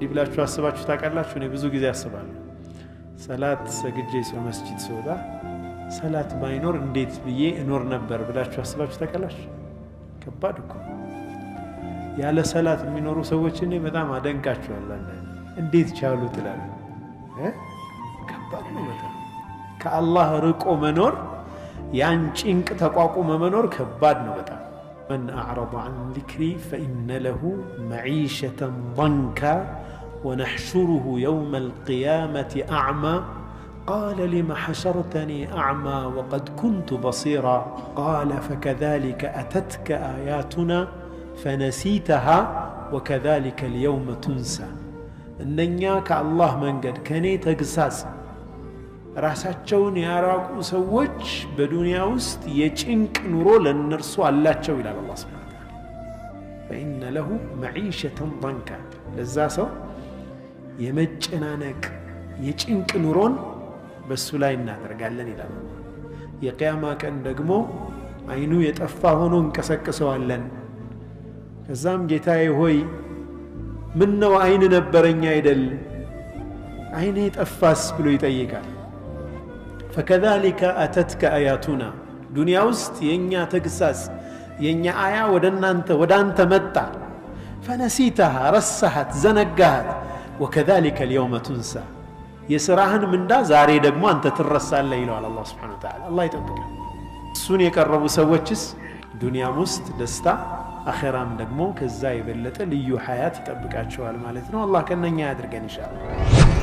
እንዲህ ብላችሁ አስባችሁ ታውቃላችሁ? እኔ ብዙ ጊዜ አስባለሁ። ሰላት ሰግጄ መስጂድ ስወጣ ሰላት ባይኖር እንዴት ብዬ እኖር ነበር ብላችሁ አስባችሁ ታውቃላችሁ? ከባድ እኮ ያለ ሰላት የሚኖሩ ሰዎችን እኔ በጣም አደንቃቸዋለሁ። እንዴት ቻሉ ትላለህ? ከባድ ነው በጣም። ከአላህ ርቆ መኖር ያን ጭንቅ ተቋቁሞ መኖር ከባድ ነው በጣም። من أعرض عن ذكري فإن له معيشة ضنكا ونحشره يوم القيامة أعمى قال لم حشرتني أعمى وقد كنت بصيرا قال فكذلك أتتك آياتنا فنسيتها وكذلك اليوم تنسى إننا كالله من قد كني تقساس ራሳቸውን ያራቁ ሰዎች በዱንያ ውስጥ የጭንቅ ኑሮ ለነርሱ አላቸው ይላል አላህ Subhanahu Wa Ta'ala فإن له معيشة ضنكا ለዛ ሰው የመጨናነቅ የጭንቅ ኑሮን በሱ ላይ እናደርጋለን ይላል። የቂያማ ቀን ደግሞ አይኑ የጠፋ ሆኖ እንቀሰቅሰዋለን። ከዛም ጌታዬ ሆይ ምን ነው አይን ነበረኝ አይደል አይኔ ጠፋስ ብሎ ይጠይቃል። فكذلك أتتك آياتنا دنيا وسط ينيا تقساس ينيا آية ودانت متع فنسيتها رسحت زنقات وكذلك اليوم تنسى يسراهن من دا زاري دقمو أنت ترسى الليل على الله سبحانه وتعالى الله يتوفيق السوني يقربوا سوتشس دنيا مست دستا أخيرام دقمو كالزاي بلتا ليو حياتي تبقى شوال مالتنا والله كنا نيادر إن شاء الله.